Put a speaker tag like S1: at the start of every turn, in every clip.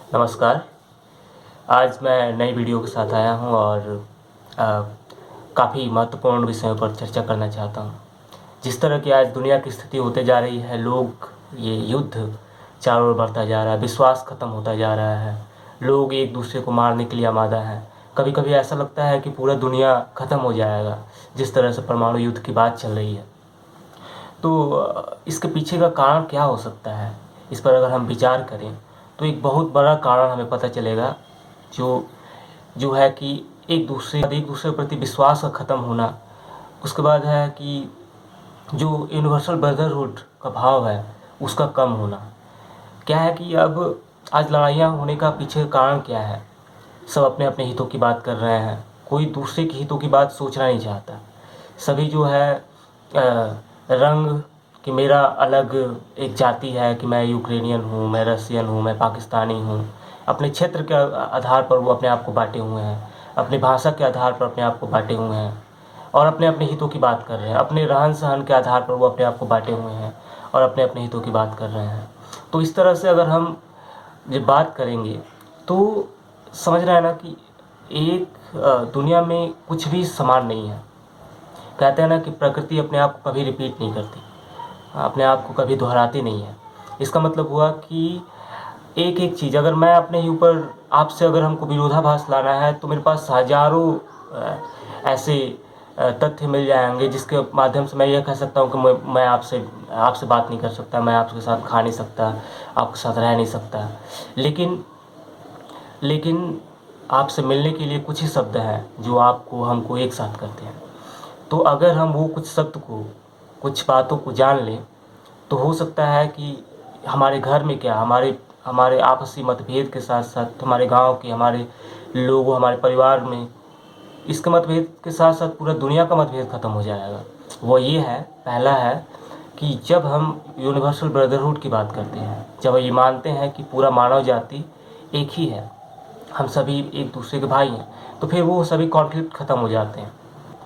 S1: नमस्कार। आज मैं नई वीडियो के साथ आया हूँ और काफ़ी महत्वपूर्ण विषयों पर चर्चा करना चाहता हूँ। जिस तरह की आज दुनिया की स्थिति होते जा रही है, लोग ये युद्ध चारों ओर बढ़ता जा रहा है, विश्वास ख़त्म होता जा रहा है, लोग एक दूसरे को मारने के लिए आमादा हैं। कभी कभी ऐसा लगता है कि पूरा दुनिया ख़त्म हो जाएगा, जिस तरह से परमाणु युद्ध की बात चल रही है। तो इसके पीछे का कारण क्या हो सकता है, इस पर अगर हम विचार करें तो एक बहुत बड़ा कारण हमें पता चलेगा, जो जो है कि एक दूसरे के प्रति विश्वास का ख़त्म होना। उसके बाद है कि जो यूनिवर्सल ब्रदरहुड का भाव है उसका कम होना। क्या है कि अब आज लड़ाइयाँ होने का पीछे कारण क्या है? सब अपने अपने हितों की बात कर रहे हैं, कोई दूसरे के हितों की बात सोचना नहीं चाहता। सभी जो है रंग कि मेरा अलग एक जाति है, कि मैं यूक्रेनियन हूँ, मैं रसियन हूँ, मैं पाकिस्तानी हूँ। अपने क्षेत्र के आधार पर वो अपने आप को बांटे हुए हैं, अपनी भाषा के आधार पर अपने आप को बांटे हुए हैं और अपने अपने हितों की बात कर रहे हैं। अपने रहन सहन के आधार पर वो अपने आप को बांटे हुए हैं और अपने अपने हितों की बात कर रहे हैं। तो इस तरह से अगर हम जब बात करेंगे तो समझ रहे हैं ना कि एक दुनिया में कुछ भी समान नहीं है। कहते हैं ना कि प्रकृति अपने आप को कभी रिपीट नहीं करती, अपने आप को कभी दोहराती नहीं है। इसका मतलब हुआ कि एक एक चीज़ अगर मैं अपने ही ऊपर आपसे अगर हमको विरोधाभास लाना है तो मेरे पास हज़ारों ऐसे तथ्य मिल जाएंगे जिसके माध्यम से मैं ये कह सकता हूँ कि मैं आपसे आपसे बात नहीं कर सकता, मैं आपके साथ खा नहीं सकता, आपके साथ रह नहीं सकता। लेकिन लेकिन आपसे मिलने के लिए कुछ ही शब्द हैं जो आपको हमको एक साथ करते हैं। तो अगर हम वो कुछ शब्द को, कुछ बातों को जान लें तो हो सकता है कि हमारे घर में क्या, हमारे हमारे आपसी मतभेद के साथ साथ हमारे गांव के, हमारे लोगों, हमारे परिवार में इसके मतभेद के साथ साथ पूरा दुनिया का मतभेद ख़त्म हो जाएगा। वो ये है, पहला है कि जब हम यूनिवर्सल ब्रदरहुड की बात करते हैं, जब ये मानते हैं कि पूरा मानव जाति एक ही है, हम सभी एक दूसरे के भाई हैं, तो फिर वो सभी कॉन्फ्लिक्ट ख़त्म हो जाते हैं।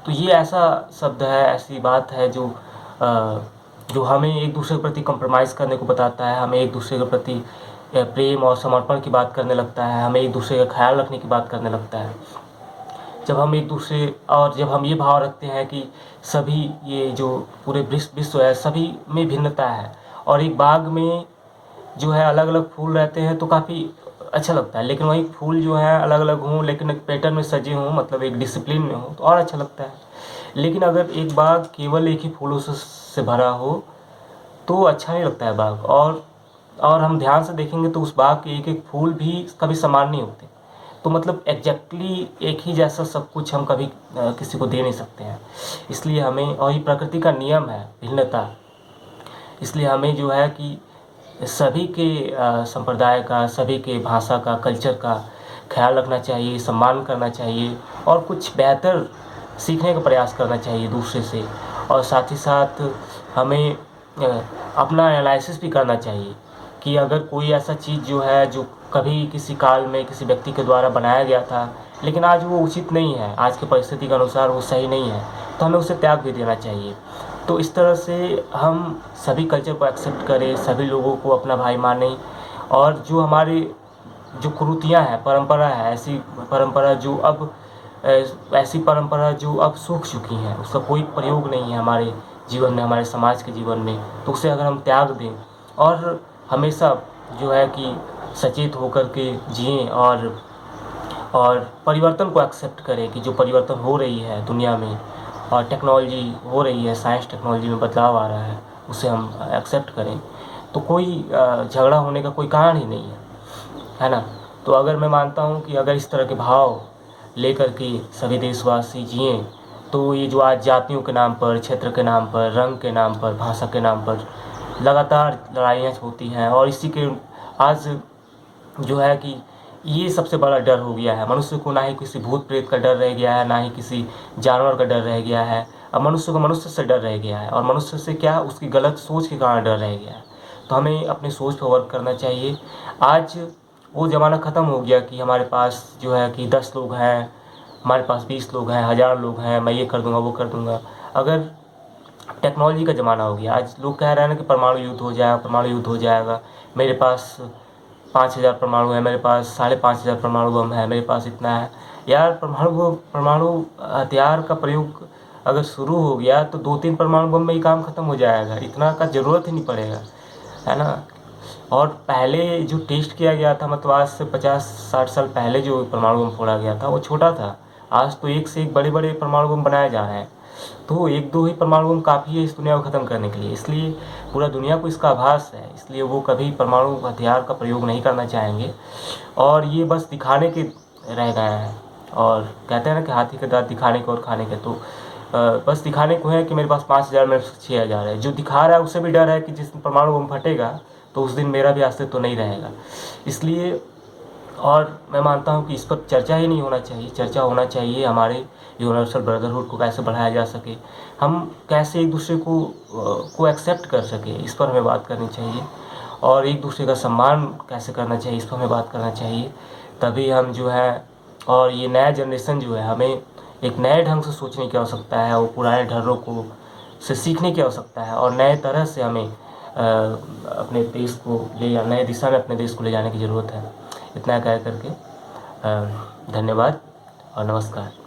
S1: तो ये ऐसा शब्द है, ऐसी बात है जो हमें एक दूसरे के प्रति कंप्रोमाइज़ करने को बताता है, हमें एक दूसरे के प्रति प्रेम और समर्पण की बात करने लगता है, हमें एक दूसरे का ख्याल रखने की बात करने लगता है। जब हम एक दूसरे और जब हम ये भाव रखते हैं कि सभी, ये जो पूरे विश्व है, सभी में भिन्नता है और एक बाग में जो है अलग अलग फूल रहते हैं तो काफ़ी अच्छा लगता है। लेकिन वही फूल जो है अलग अलग हों लेकिन एक पैटर्न में सजे हों, मतलब एक डिसिप्लिन में हों, तो और अच्छा लगता है। लेकिन अगर एक बाग केवल एक ही फूलों से भरा हो तो अच्छा नहीं लगता है बाग। और हम ध्यान से देखेंगे तो उस बाग के एक एक फूल भी कभी समान नहीं होते। तो मतलब एग्जैक्टली एक ही जैसा सब कुछ हम कभी किसी को दे नहीं सकते हैं। इसलिए हमें, और ये प्रकृति का नियम है भिन्नता, इसलिए हमें जो है कि सभी के संप्रदाय का, सभी के भाषा का, कल्चर का ख्याल रखना चाहिए, सम्मान करना चाहिए और कुछ बेहतर सीखने का प्रयास करना चाहिए दूसरे से। और साथ ही साथ हमें अपना एनालिसिस भी करना चाहिए कि अगर कोई ऐसा चीज़ जो है जो कभी किसी काल में किसी व्यक्ति के द्वारा बनाया गया था लेकिन आज वो उचित नहीं है, आज की परिस्थिति के अनुसार वो सही नहीं है, तो हमें उसे त्याग भी देना चाहिए। तो इस तरह से हम सभी कल्चर को एक्सेप्ट करें, सभी लोगों को अपना भाई मानें और जो हमारे जो कुरीतियाँ हैं, परंपरा है, ऐसी परंपरा जो अब ऐसी परंपरा जो अब सूख चुकी हैं, उसका कोई प्रयोग नहीं है हमारे जीवन में, हमारे समाज के जीवन में, तो उसे अगर हम त्याग दें और हमेशा जो है कि सचेत होकर के जिएं और परिवर्तन को एक्सेप्ट करें कि जो परिवर्तन हो रही है दुनिया में और टेक्नोलॉजी हो रही है, साइंस टेक्नोलॉजी में बदलाव आ रहा है, उसे हम एक्सेप्ट करें, तो कोई झगड़ा होने का कोई कारण ही नहीं है ना। तो अगर मैं मानता हूँ कि अगर इस तरह के भाव लेकर के सभी देशवासी जिएं तो ये जो आज जातियों के नाम पर, क्षेत्र के नाम पर, रंग के नाम पर, भाषा के नाम पर लगातार लड़ाइयाँ होती हैं और इसी के आज जो है कि ये सबसे बड़ा डर हो गया है मनुष्य को। ना ही किसी भूत प्रेत का डर रह गया है, ना ही किसी जानवर का डर रह गया है। अब मनुष्य को मनुष्य से डर रह गया है और मनुष्य से क्या, उसकी गलत सोच के कारण डर रह गया है। तो हमें अपनी सोच पर वर्क करना चाहिए। आज वो ज़माना ख़त्म हो गया कि हमारे पास जो है कि 10 लोग हैं, हमारे पास 20 लोग हैं, 1000 लोग हैं, मैं ये कर दूँगा, वो कर दूँगा। अगर टेक्नोलॉजी का ज़माना हो गया, आज लोग कह रहे हैं ना कि परमाणु युद्ध हो जाएगा, परमाणु युद्ध हो जाएगा। मेरे पास 5000 परमाणु है मेरे पास, 5500 परमाणु बम है मेरे पास, इतना है यार। परमाणु हथियार का प्रयोग अगर शुरू हो गया तो 2-3 परमाणु बम में ही काम ख़त्म हो जाएगा, इतना का ज़रूरत ही नहीं पड़ेगा, है ना। और पहले जो टेस्ट किया गया था, मतलब आज से 50-60 साल पहले जो परमाणु बम फोड़ा गया था वो छोटा था। आज तो एक से एक बड़े बड़े परमाणु बम बनाए जा रहे हैं। तो 1-2 ही परमाणु बम काफ़ी है इस दुनिया को ख़त्म करने के लिए, इसलिए पूरा दुनिया को इसका आभास है, इसलिए वो कभी परमाणु हथियार का प्रयोग नहीं करना चाहेंगे। और ये बस दिखाने के रह गए हैं। और कहते हैं ना कि हाथी के दाँत दिखाने के और खाने के, तो बस दिखाने को है कि मेरे पास 5000 मेरे पास 6000 है। जो दिखा रहा है उसे भी डर है कि जिस परमाणु बम फटेगा तो उस दिन मेरा भी अस्तित्व तो नहीं रहेगा, इसलिए। और मैं मानता हूँ कि इस पर चर्चा ही नहीं होना चाहिए, चर्चा होना चाहिए हमारे यूनिवर्सल ब्रदरहुड को कैसे बढ़ाया जा सके, हम कैसे एक दूसरे को एक्सेप्ट कर सके, इस पर हमें बात करनी चाहिए। और एक दूसरे का सम्मान कैसे करना चाहिए, इस पर हमें बात करना चाहिए। तभी हम जो है, और ये नया जनरेशन जो है, हमें एक नए ढंग से सोचने की आवश्यकता है और पुराने ढर्रों को से सीखने की आवश्यकता है। और नए तरह से हमें अपने देश को नए दिशा में अपने देश को ले जाने की ज़रूरत है। इतना कह करके धन्यवाद और नमस्कार।